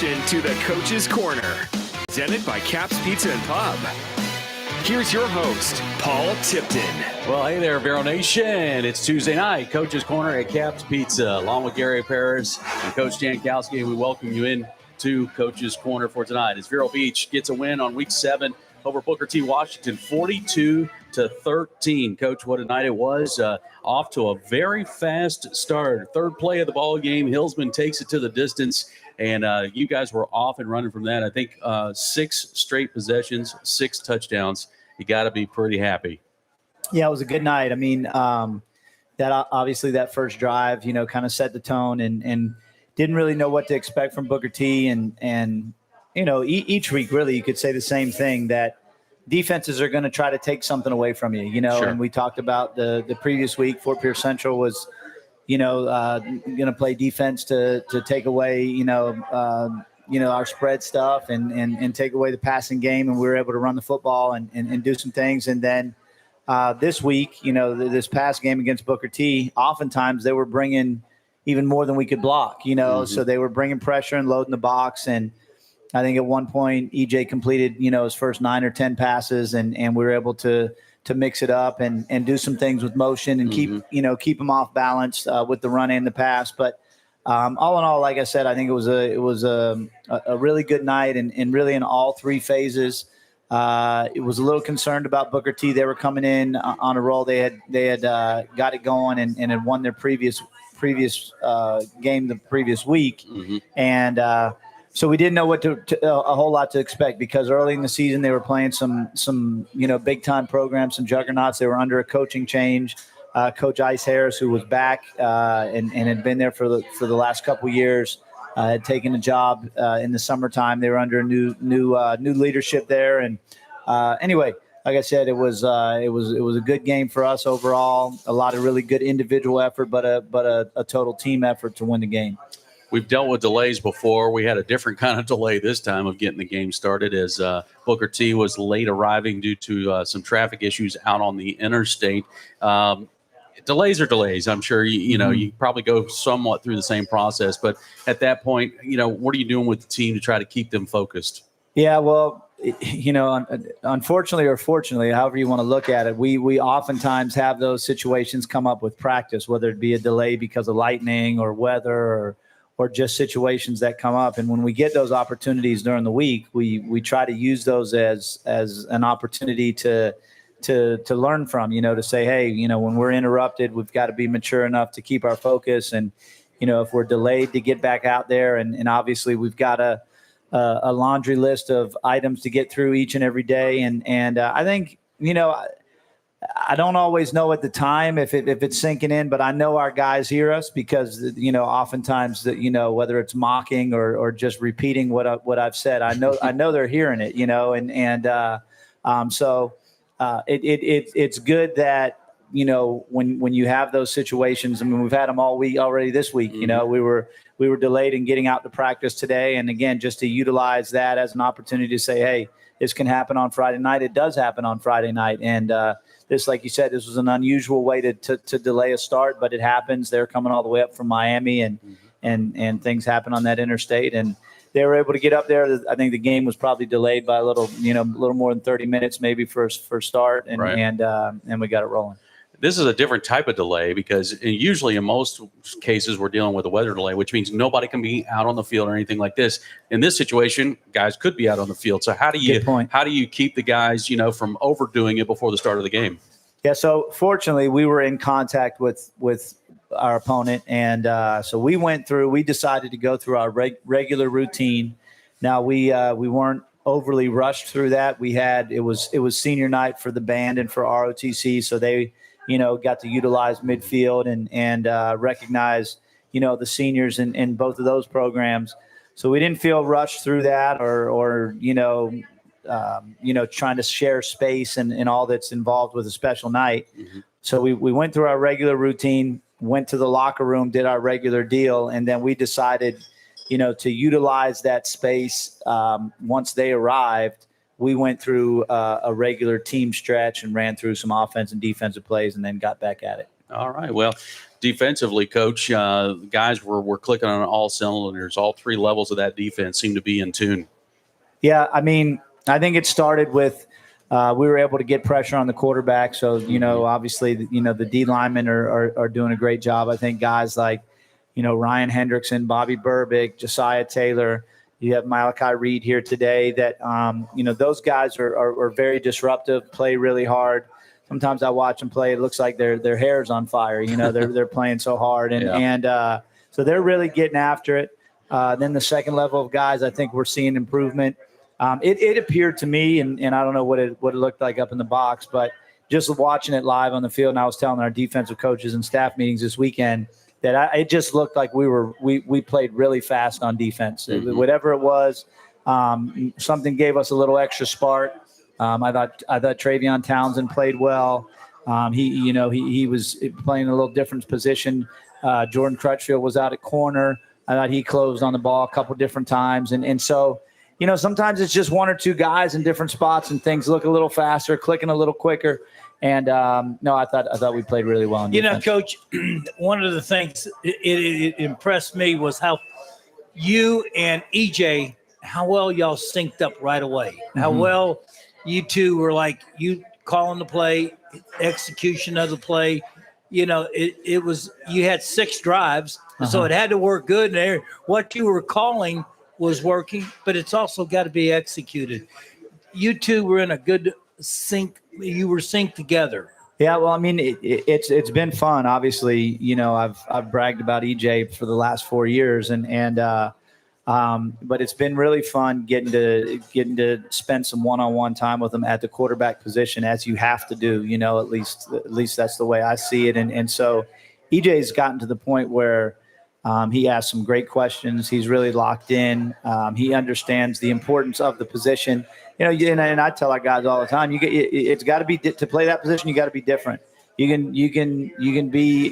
edition to the Coach's Corner, presented by Caps Pizza and Pub. Here's your host, Paul Tipton. Well, hey there, Vero Nation. It's Tuesday night, Coach's Corner at Caps Pizza, along with Gary Paris and Coach Jankowski. We welcome you in to Coach's Corner for tonight. As Vero Beach gets a win on Week 7 over Booker T. Washington, 42-13. Coach, what a night it was. Off to a very fast start. Third play of the ball game, Hillsman takes it to the distance, and you guys were off and running from that. I think 6 straight possessions, 6 touchdowns. You got to be pretty happy. Yeah, it was a good night. I mean, that obviously that first drive, kind of set the tone, and didn't really know what to expect from Booker T. And each week, really, you could say the same thing, that defenses are going to try to take something away from you, Sure. And we talked about the previous week, Fort Pierce Central was, going to play defense to take away, our spread stuff and take away the passing game. And we were able to run the football and do some things. And then this week, this past game against Booker T, oftentimes they were bringing even more than we could block, so they were bringing pressure and loading the box. And I think at one point EJ completed, his first 9 or 10 passes, and we were able to mix it up and do some things with motion and keep them off balance with the run and the pass. But all in all, like I said, I think it was a really good night, and really in all 3 phases. It was a little concerned about Booker T. They were coming in on a roll. They had got it going and had won their previous game the previous week, and so we didn't know what a whole lot to expect, because early in the season they were playing some big time programs, some juggernauts. They were under a coaching change. Coach Ice Harris, who was back and had been there for the last couple of years, had taken a job in the summertime. They were under new leadership there, and anyway, like I said, it was a good game for us overall. A lot of really good individual effort, but a total team effort to win the game. We've dealt with delays before. We had a different kind of delay this time of getting the game started, as Booker T was late arriving due to some traffic issues out on the interstate. Delays are delays. I'm sure you probably go somewhat through the same process, but at that point, what are you doing with the team to try to keep them focused? Yeah, well, unfortunately or fortunately, however you want to look at it, we oftentimes have those situations come up with practice, whether it be a delay because of lightning or weather or just situations that come up. And when we get those opportunities during the week, we try to use those as an opportunity to learn from, to say, hey, when we're interrupted, we've got to be mature enough to keep our focus. And, if we're delayed, to get back out there. And obviously we've got a laundry list of items to get through each and every day. And I think, I don't always know at the time if it's sinking in, but I know our guys hear us, because, oftentimes that, whether it's mocking or just repeating what I've said, I know they're hearing it, so it's good that, when you have those situations. I mean, we've had them all week already this week. We were delayed in getting out to practice today. And again, just to utilize that as an opportunity to say, hey, this can happen on Friday night. It does happen on Friday night. And this, like you said, this was an unusual way to delay a start, but it happens. They're coming all the way up from Miami, and things happen on that interstate. And they were able to get up there. I think the game was probably delayed by a little more than 30 minutes, maybe for start, and right. and we got it rolling. This is a different type of delay, because usually in most cases we're dealing with a weather delay, which means nobody can be out on the field or anything like this. In this situation, guys could be out on the field. So how do you keep the guys, from overdoing it before the start of the game? Yeah. So fortunately, we were in contact with our opponent, and so we decided to go through our regular routine. Now we weren't overly rushed through that. It was senior night for the band and for ROTC, so they got to utilize midfield and recognize, the seniors in both of those programs. So we didn't feel rushed through that or trying to share space and all that's involved with a special night. So we went through our regular routine, went to the locker room, did our regular deal, and then we decided, to utilize that space once they arrived. We went through a regular team stretch and ran through some offense and defensive plays, and then got back at it. All right. Well, defensively, Coach, guys were clicking on all cylinders. All three levels of that defense seem to be in tune. Yeah, I mean, I think it started with we were able to get pressure on the quarterback. So, obviously, the D linemen are doing a great job. I think guys like, Ryan Hendrickson, Bobby Burbick, Josiah Taylor, you have Malachi Reed here today that, those guys are very disruptive, play really hard. Sometimes I watch them play. It looks like their hair's on fire. They're playing so hard. So they're really getting after it. Then the second level of guys, I think we're seeing improvement. It appeared to me, and I don't know what it looked like up in the box, but just watching it live on the field, and I was telling our defensive coaches and staff meetings this weekend that it just looked like we played really fast on defense. Mm-hmm. Whatever it was, something gave us a little extra spark. I thought Travion Townsend played well. He was playing a little different position. Jordan Crutchfield was out at corner. I thought he closed on the ball a couple different times, and so. Sometimes it's just one or two guys in different spots and things look a little faster, clicking a little quicker. And no, I thought we played really well. Coach, one of the things it impressed me was how you and EJ, how well y'all synced up right away. How well you two were like you calling the play, execution of the play. It was you had 6 drives, so it had to work good. And what you were calling was working, but it's also got to be executed. You two were in a good sync. You were synced together. Yeah, well, I mean, it's been fun. Obviously, I've bragged about EJ for the last 4 years, but it's been really fun getting to spend some one-on-one time with him at the quarterback position, as you have to do. At least that's the way I see it. And so EJ's gotten to the point where. He asks some great questions. He's really locked in. He understands the importance of the position. And I tell our guys all the time, it's got to be to play that position. You got to be different. You can be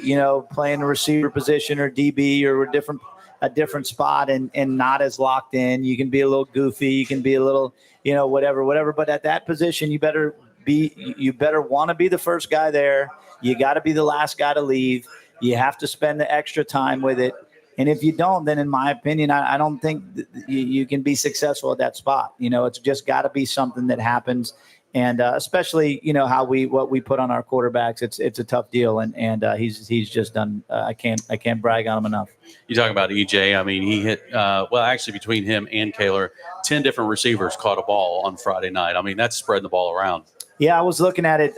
playing a receiver position or DB or a different spot and not as locked in. You can be a little goofy. You can be a little whatever. But at that position, you better want to be the first guy there. You got to be the last guy to leave. You have to spend the extra time with it. And if you don't, then in my opinion, I don't think you can be successful at that spot. It's just got to be something that happens. And especially, what we put on our quarterbacks, it's a tough deal. And he's just done. I can't brag on him enough. You talk about EJ. I mean, he hit, actually between him and Kaler, 10 different receivers caught a ball on Friday night. I mean, that's spreading the ball around. Yeah, I was looking at it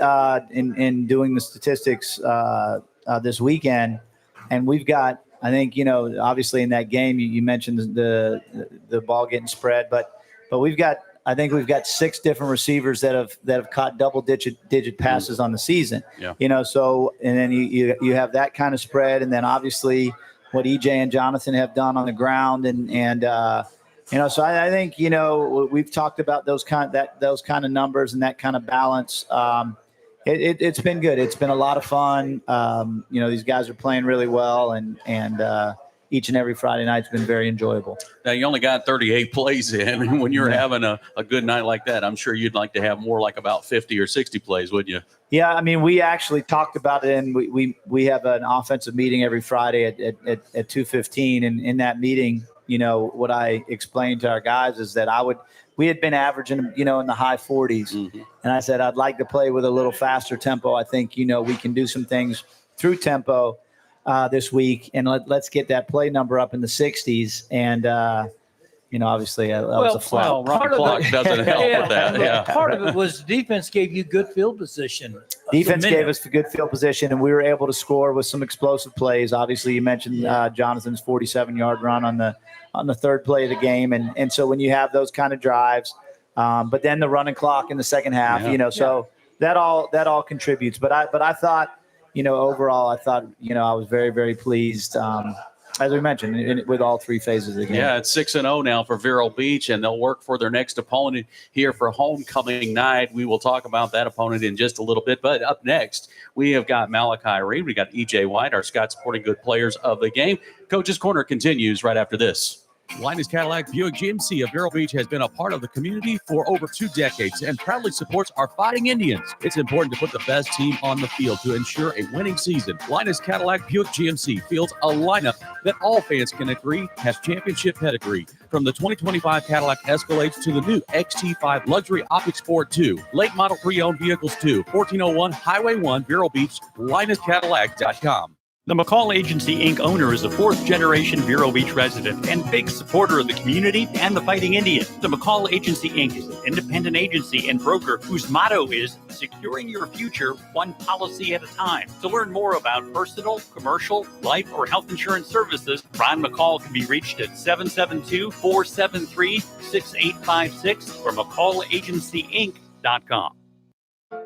in doing the statistics this weekend, and we've got, I think, obviously in that game you mentioned the ball getting spread, but we've got 6 different receivers that have caught double digit passes on the season. Yeah. So and then you have that kind of spread, and then obviously what EJ and Jonathan have done on the ground, and so I think we've talked about those kind of numbers and that kind of balance. It's been good. It's been a lot of fun. These guys are playing really well, and each and every Friday night's been very enjoyable. Now, you only got 38 plays in, and when you're having a good night like that, I'm sure you'd like to have more, like about 50 or 60 plays, wouldn't you? Yeah, I mean, we actually talked about it, and we have an offensive meeting every Friday at 2:15, and in that meeting, what I explained to our guys is that we had been averaging, in the high 40s. Mm-hmm. And I said, I'd like to play with a little faster tempo. I think, we can do some things through tempo this week. And let's get that play number up in the 60s. And, obviously that was a flop. Well, running clock doesn't help with that. Yeah. Part of it was defense gave you good field position. Defense gave us the good field position, and we were able to score with some explosive plays. Obviously, you mentioned Jonathan's 47-yard run on the third play of the game. And so when you have those kind of drives, but then the running clock in the second half, so that all contributes. But I thought, overall, I was very, very pleased. As we mentioned, with all 3 phases of the game. Yeah, it's 6-0 now for Vero Beach, and they'll work for their next opponent here for homecoming night. We will talk about that opponent in just a little bit. But up next, we have got Malachi Reed. We got EJ White, our Scott Sporting Good players of the game. Coach's Corner continues right after this. Linus Cadillac Buick GMC of Vero Beach has been a part of the community for over 2 decades and proudly supports our Fighting Indians. It's important to put the best team on the field to ensure a winning season. Linus Cadillac Buick GMC fields a lineup that all fans can agree has championship pedigree. From the 2025 Cadillac Escalades to the new XT5 Luxury Optic Sport 2, late model pre-owned vehicles too. 1401 Highway 1, Vero Beach, LinusCadillac.com. The McCall Agency Inc. owner is a fourth-generation Vero Beach resident and big supporter of the community and the Fighting Indians. The McCall Agency Inc. is an independent agency and broker whose motto is securing your future one policy at a time. To learn more about personal, commercial, life, or health insurance services, Ron McCall can be reached at 772-473-6856 or McCallagencyinc.com.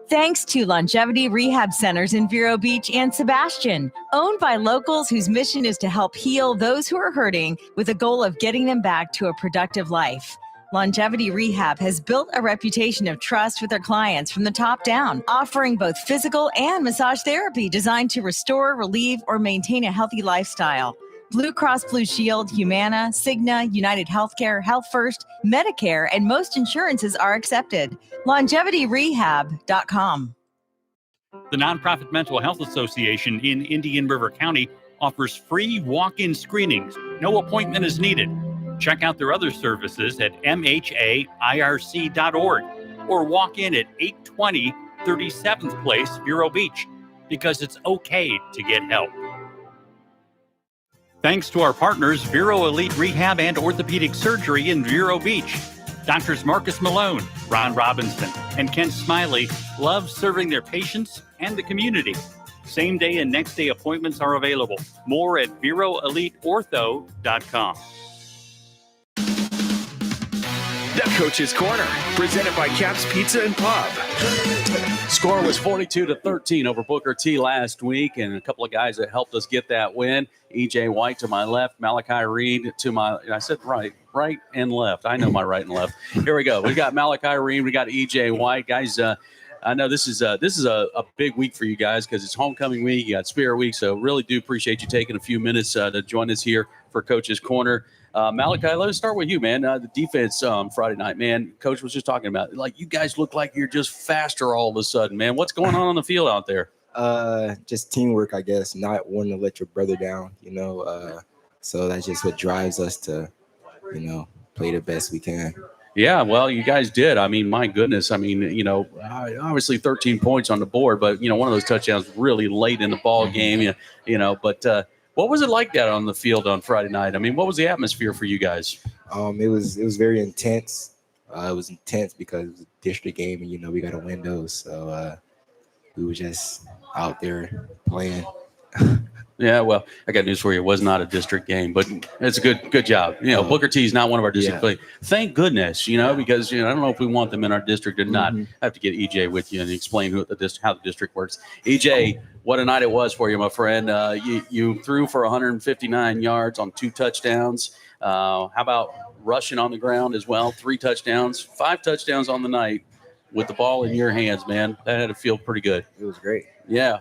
Thanks to Longevity Rehab Centers in Vero Beach and Sebastian, owned by locals whose mission is to help heal those who are hurting with a goal of getting them back to a productive life. Longevity Rehab has built a reputation of trust with their clients from the top down, offering both physical and massage therapy designed to restore, relieve, or maintain a healthy lifestyle. Blue Cross Blue Shield, Humana, Cigna, United Healthcare, Health First, Medicare, and most insurances are accepted. LongevityRehab.com. The nonprofit Mental Health Association in Indian River County offers free walk-in screenings. No appointment is needed. Check out their other services at mhairc.org or walk in at 820 37th Place, Vero Beach, because it's okay to get help. Thanks to our partners, Vero Elite Rehab and Orthopedic Surgery in Vero Beach. Doctors Marcus Malone, Ron Robinson, and Kent Smiley love serving their patients and the community. Same day and next day appointments are available. More at VeroEliteOrtho.com. The Coach's Corner, presented by Caps Pizza and Pub. Score was 42-13 over Booker T last week, and a couple of guys that helped us get that win. EJ White to my left, Malachi Reed to my, I said right and left. I know my right and left. Here we go. We got Malachi Reed, we got EJ White. Guys, I know this is a big week for you guys because it's homecoming week. You got Spirit Week, so really do appreciate you taking a few minutes to join us here for Coach's Corner. Malachi, let's start with you, man. The defense Friday night, man. Coach was just talking about, like, you guys look like you're just faster all of a sudden, man. What's going on the field out there? Just teamwork, I guess, not wanting to let your brother down, so that's just what drives us to, play the best we can. Yeah, well, you guys did. I mean, my goodness. I mean, obviously 13 points on the board, but, one of those touchdowns really late in the ball game, but what was it like that on the field on Friday night? I mean, what was the atmosphere for you guys? It was very intense. It was intense because it was a district game, and we got to win those. So we were just out there playing. Yeah, well, I got news for you. It was not a district game, but it's a good job. Booker T is not one of our district players. Thank goodness, because I don't know if we want them in our district or not. I have to get EJ with you and explain how the district works. EJ, what a night it was for you, my friend. You threw for 159 yards on 2 touchdowns. How about rushing on the ground as well? 3 touchdowns, 5 touchdowns on the night with the ball in your hands, man. That had to feel pretty good. It was great. Yeah.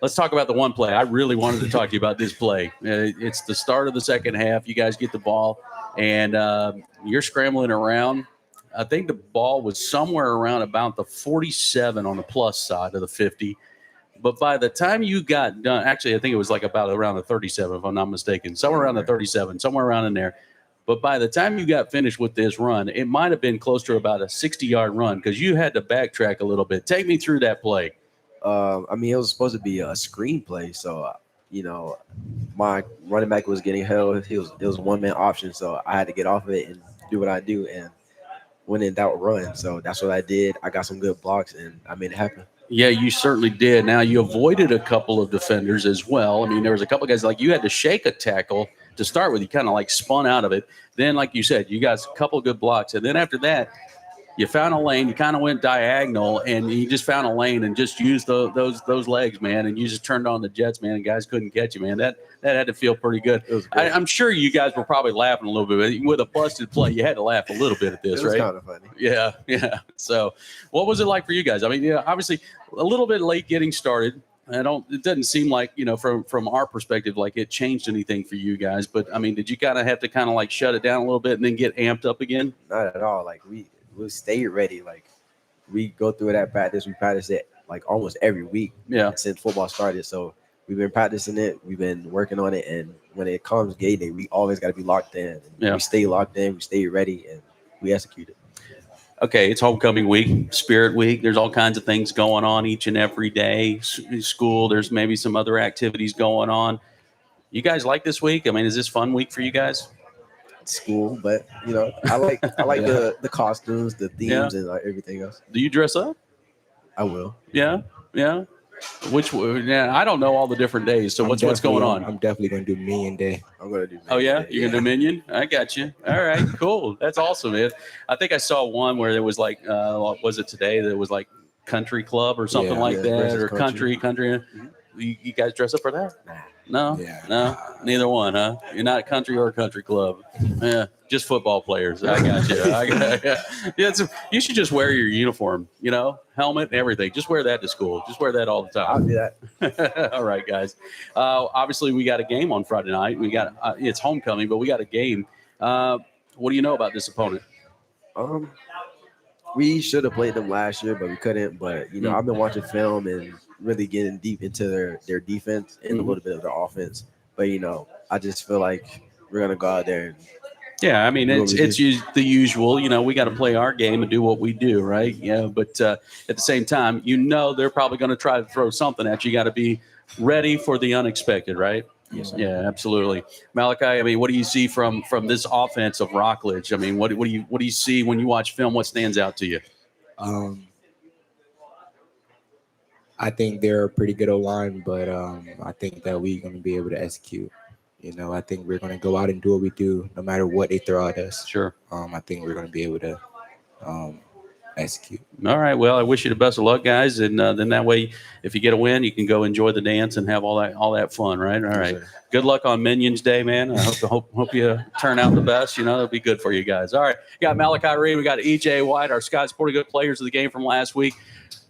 Let's talk about the one play. I really wanted to talk to you about this play. It's the start of the second half. You guys get the ball, and you're scrambling around. I think the ball was somewhere around about the 47 on the plus side of the 50. But by the time you got done, actually, I think it was like about around the 37, if I'm not mistaken. Somewhere around the 37, somewhere around in there. But by the time you got finished with this run, it might have been close to about a 60-yard run because you had to backtrack a little bit. Take me through that play. It was supposed to be a screenplay, so my running back was getting held. It was a one-man option, so I had to get off of it and do what I do and win in that run. So that's what I did. I got some good blocks, and I made it happen. Yeah, you certainly did. Now, you avoided a couple of defenders as well. I mean, there was a couple of guys, like you had to shake a tackle to start with. You kind of like spun out of it. Then, like you said, you got a couple of good blocks. And then after that, you found a lane. You kind of went diagonal, and you just found a lane and just used those legs, man. And you just turned on the jets, man, and guys couldn't catch you, man. That had to feel pretty good. It was great. I'm sure you guys were probably laughing a little bit. With a busted play, you had to laugh a little bit at this, It was right? kind of funny. Yeah. So what was it like for you guys? I mean, obviously a little bit late getting started. It doesn't seem like, from our perspective, like it changed anything for you guys. But I mean, did you kind of have to kind of like shut it down a little bit and then get amped up again? Not at all. Like we stay ready. Like we go through it at practice. We practice it like almost every week. Yeah. Since football started. So we've been practicing it. We've been working on it. And when it comes game day, we always got to be locked in. Yeah. We stay locked in. We stay ready, and we execute it. Okay, it's homecoming week, Spirit Week. There's all kinds of things going on each and every day. School, there's maybe some other activities going on. You guys like this week? I mean, is this fun week for you guys? School, but I like the costumes, the themes, and everything else. Do you dress up? I will. Yeah. I don't know all the different days. So what's going on? I'm definitely going to do Minion Day. I'm going to do Minion Oh, yeah? Day. You're going to do Minion? I got you. All right, cool. That's awesome, man. I think I saw one where there was like, was it today? That was like country club or something like that, or country. You guys dress up for that? No? Yeah. No? Neither one, huh? You're not country or country club. Yeah, just football players. I got you. You should just wear your uniform, helmet and everything. Just wear that to school. Just wear that all the time. I'll do that. All right, guys. Obviously, we got a game on Friday night. We got it's homecoming, but we got a game. What do you know about this opponent? We should have played them last year, but we couldn't. But I've been watching film and really getting deep into their defense and a little bit of their offense. But I just feel like we're gonna go out there. Yeah, I mean it's the usual. We got to play our game and do what we do, right? Yeah, but at the same time, they're probably going to try to throw something at you. You got to be ready for the unexpected, right? Yes, sir. Yeah, absolutely. Malachi, I mean, what do you see from this offense of Rockledge? I mean, what do you see when you watch film? What stands out to you? I think they're a pretty good O-line, but I think that we're going to be able to execute. I think we're going to go out and do what we do, no matter what they throw at us. Sure. I think we're going to be able to execute. All right. Well, I wish you the best of luck, guys, and then that way, if you get a win, you can go enjoy the dance and have all that fun, right? All right. Sure. Good luck on Minions Day, man. I hope you turn out the best. It'll be good for you guys. All right. We got Malachi Reed. We got EJ White, our Scott Sporting Good players of the game from last week.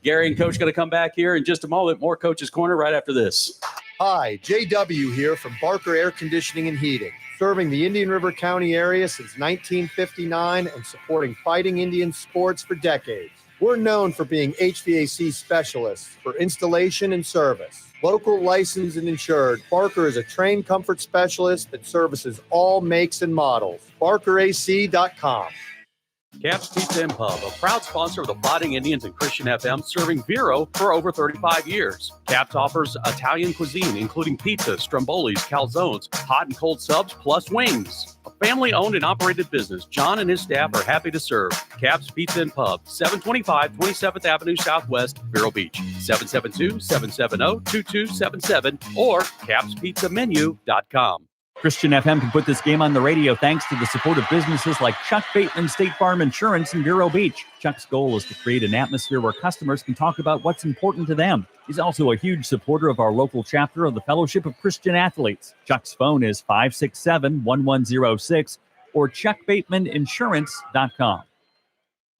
Gary and Coach going to come back here in just a moment. More Coach's Corner right after this. Hi, JW here from Barker Air Conditioning and Heating, serving the Indian River County area since 1959 and supporting fighting Indian sports for decades. We're known for being HVAC specialists for installation and service. Local, licensed, and insured, Barker is a trained comfort specialist that services all makes and models. BarkerAC.com. Caps Pizza and Pub, a proud sponsor of the Fighting Indians and Christian FM, serving Vero for over 35 years. Caps offers Italian cuisine, including pizza, strombolis, calzones, hot and cold subs, plus wings. A family-owned and operated business, John and his staff are happy to serve. Caps Pizza and Pub, 725 27th Avenue Southwest, Vero Beach, 772-770-2277, or capspizzamenu.com. Christian FM can put this game on the radio thanks to the support of businesses like Chuck Bateman State Farm Insurance in Vero Beach. Chuck's goal is to create an atmosphere where customers can talk about what's important to them. He's also a huge supporter of our local chapter of the Fellowship of Christian Athletes. Chuck's phone is 567-1106 or chuckbatemaninsurance.com.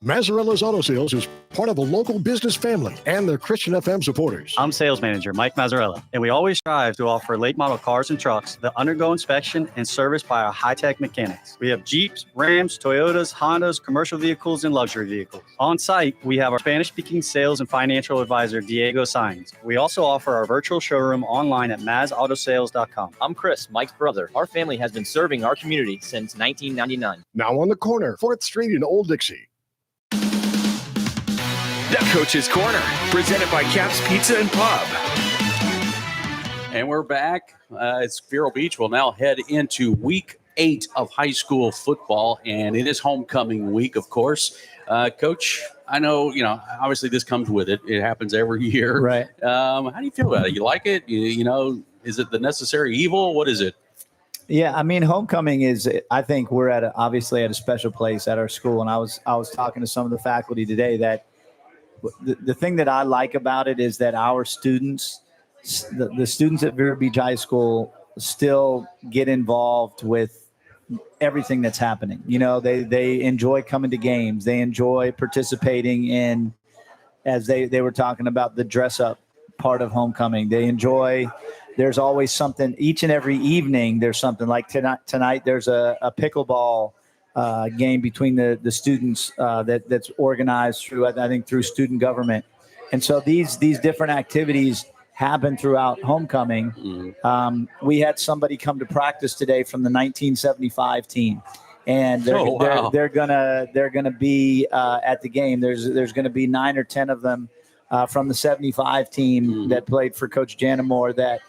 Mazzarella's Auto Sales is part of a local business family and their Christian FM supporters. I'm sales manager Mike Mazzarella, and we always strive to offer late model cars and trucks that undergo inspection and service by our high-tech mechanics. We have Jeeps, Rams, Toyotas, Hondas, commercial vehicles, and luxury vehicles. On site, we have our Spanish-speaking sales and financial advisor, Diego Saenz. We also offer our virtual showroom online at mazautosales.com. I'm Chris, Mike's brother. Our family has been serving our community since 1999. Now on the corner, 4th Street in Old Dixie. The Coach's Corner, presented by Caps Pizza and Pub. And we're back. It's Vero Beach. We'll now head into week 8 of high school football, and it is homecoming week, of course. Coach, I know, obviously this comes with it. It happens every year. Right. How do you feel about it? You like it? Is it the necessary evil? What is it? Yeah, I mean, homecoming is, I think we're obviously at a special place at our school. And I was talking to some of the faculty today that the thing that I like about it is that our students, the students at Vero Beach High School, still get involved with everything that's happening. They enjoy coming to games. They enjoy participating in, as they were talking about, the dress up part of homecoming. They enjoy. There's always something each and every evening. There's something like tonight. There's a pickleball game between the students that's organized through, I think, through student government. And so these different activities happen throughout homecoming. We had somebody come to practice today from the 1975 team, and they're gonna be at the game. There's gonna be 9 or 10 of them from the 75 team that played for Coach Janamore. That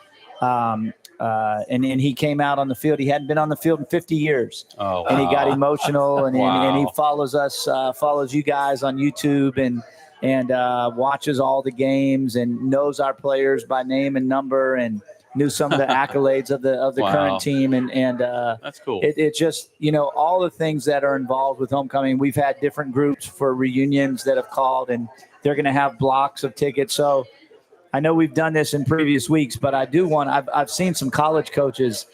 and he came out on the field. He hadn't been on the field in 50 years, and he got emotional. And he follows us, follows you guys on YouTube, and watches all the games and knows our players by name and number, and knew some of the accolades of the current team. And that's cool. It just, all the things that are involved with homecoming. We've had different groups for reunions that have called, and they're going to have blocks of tickets. So I know we've done this in previous weeks, but I've seen some college coaches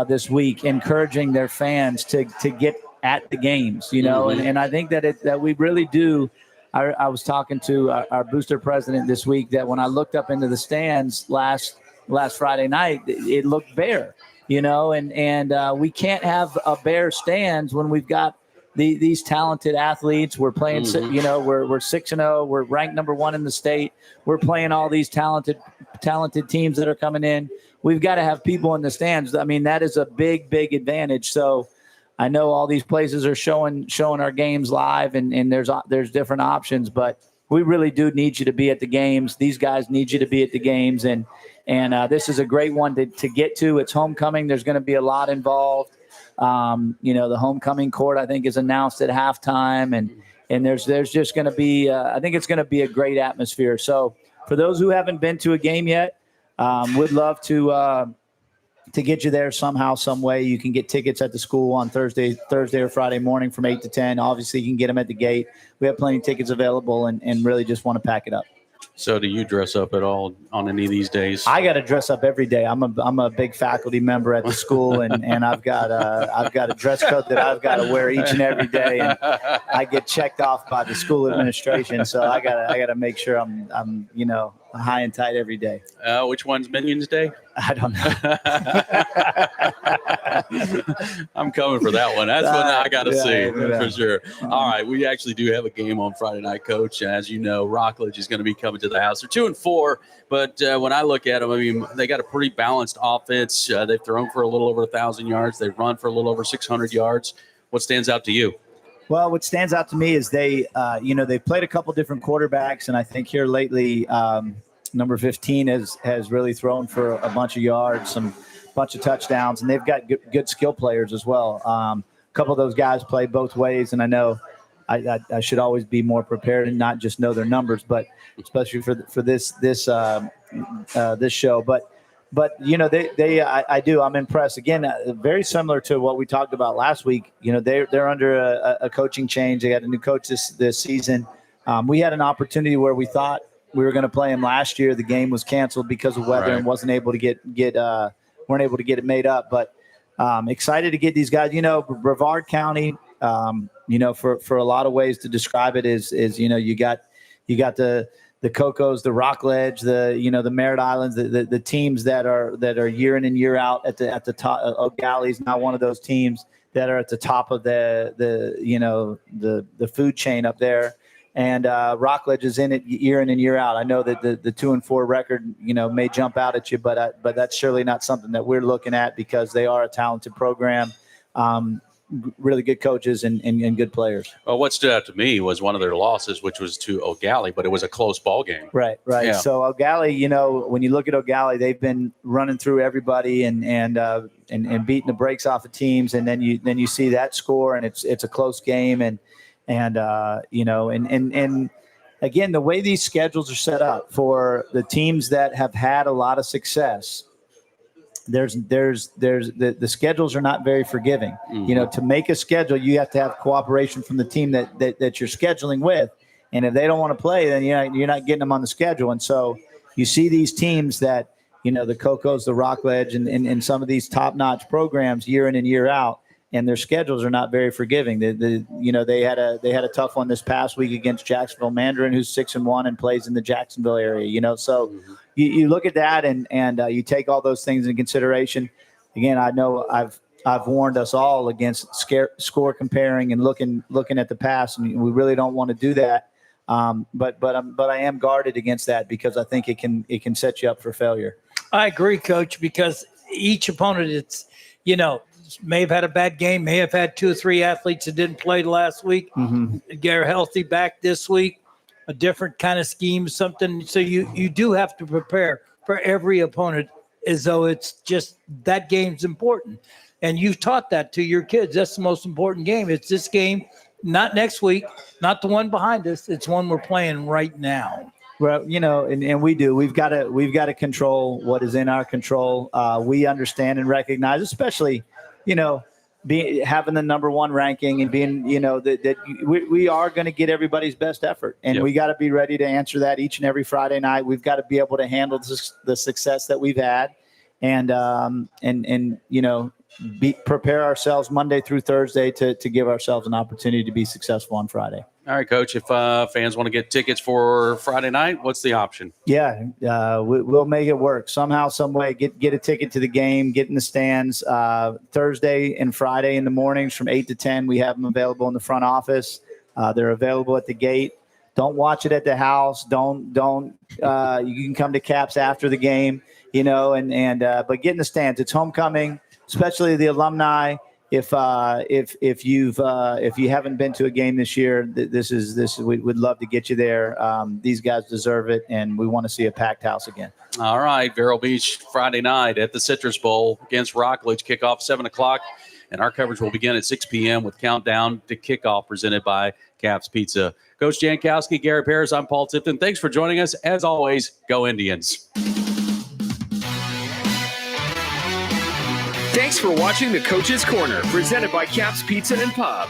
this week encouraging their fans to get at the games, and I think that we really do. I was talking to our booster president this week that when I looked up into the stands last Friday night, it looked bare, and we can't have a bare stands when we've got these talented athletes. We're playing, we're 6-0. We're ranked number 1 in the state. We're playing all these talented teams that are coming in. We've got to have people in the stands. I mean, that is a big, big advantage. So I know all these places are showing our games live, and there's different options, but we really do need you to be at the games. These guys need you to be at the games, and this is a great one to get to. It's homecoming. There's going to be a lot involved. The homecoming court, I think, is announced at halftime, and there's just going to be I think it's going to be a great atmosphere. So for those who haven't been to a game yet, would love to get you there somehow, some way. You can get tickets at the school on Thursday or Friday morning from 8 to 10. Obviously, you can get them at the gate. We have plenty of tickets available, and really just want to pack it up. So do you dress up at all on any of these days? I got to dress up every day. I'm a big faculty member at the school, and I've got a dress code that I've got to wear each and every day, and I get checked off by the school administration. So I gotta make sure I'm high and tight every day. Which one's Minions Day? I don't know. I'm coming for that one. That's one I got to see for sure. All right, we actually do have a game on Friday night, Coach. As you know, Rockledge is going to be coming to the house. They're 2-4, but when I look at them, I mean, they got a pretty balanced offense. They've thrown for a little over 1,000 yards. They've run for a little over 600 yards. What stands out to you? Well, what stands out to me is they played a couple different quarterbacks, and I think here lately, number 15 has really thrown for a bunch of yards, bunch of touchdowns, and they've got good skill players as well. A couple of those guys play both ways, and I know I should always be more prepared and not just know their numbers, but especially for this show. But I do. I'm impressed. Again, very similar to what we talked about last week. They're under a coaching change. They got a new coach this season. We had an opportunity where we thought we were going to play him last year. The game was canceled because of weather and weren't able to get it made up. But excited to get these guys. Brevard County. For a lot of ways to describe it is you got the Cocos, the Rockledge, the Merritt Islands, the teams that are year in and year out at the top. O'Galley's not one of those teams that are at the top of the food chain up there. And Rockledge is in it year in and year out. I know that the 2-4 record, may jump out at you, but that's surely not something that we're looking at because they are a talented program, really good coaches and good players. Well, what stood out to me was one of their losses, which was to O'Galley, but it was a close ball game. Right. Yeah. So O'Galley, when you look at O'Galley, they've been running through everybody and beating the brakes off of teams, and then you see that score, and it's a close game, and again, the way these schedules are set up for the teams that have had a lot of success, the schedules are not very forgiving. Mm-hmm. To make a schedule, you have to have cooperation from the team that you're scheduling with, and if they don't want to play, then you're not getting them on the schedule. And so you see these teams that the Cocos, the Rockledge, and some of these top-notch programs year in and year out. and their schedules are not very forgiving. They had a tough one this past week against Jacksonville Mandarin, who's 6-1 and plays in the Jacksonville area. So you look at that and you take all those things into consideration. Again, I know I've warned us all against score comparing and looking at the past, and we really don't want to do that. But I am guarded against that because I think it can set you up for failure. I agree, Coach, because each opponent, may have had a bad game, may have had 2 or 3 athletes that didn't play last week, get healthy back this week, a different kind of scheme, something. So you do have to prepare for every opponent as though it's just that game's important. And you've taught that to your kids. That's the most important game. It's this game, not next week, not the one behind us. It's one we're playing right now. Well, and we do. We've got to control what is in our control. We understand and recognize, especially, having the number 1 ranking and being, that we are going to get everybody's best effort, and we got to be ready to answer that each and every Friday night. We've got to be able to handle the success that we've had, and prepare ourselves Monday through Thursday to give ourselves an opportunity to be successful on Friday. All right, Coach, if fans want to get tickets for Friday night, what's the option? Yeah, we'll make it work somehow, some way. Get a ticket to the game, get in the stands. Thursday and Friday in the mornings from 8 to 10, we have them available in the front office. They're available at the gate. Don't watch it at the house. Don't. You can come to Caps after the game, but get in the stands. It's homecoming, especially the alumni. If you haven't been to a game this year, we'd love to get you there. These guys deserve it, and we want to see a packed house again. All right, Vero Beach Friday night at the Citrus Bowl against Rockledge. Kickoff 7:00, and our coverage will begin at 6 p.m. with countdown to kickoff presented by Caps Pizza. Coach Jankowski, Gary Paris, I'm Paul Tipton. Thanks for joining us. As always, go Indians. Thanks for watching the Coach's Corner, presented by Caps Pizza and Pub.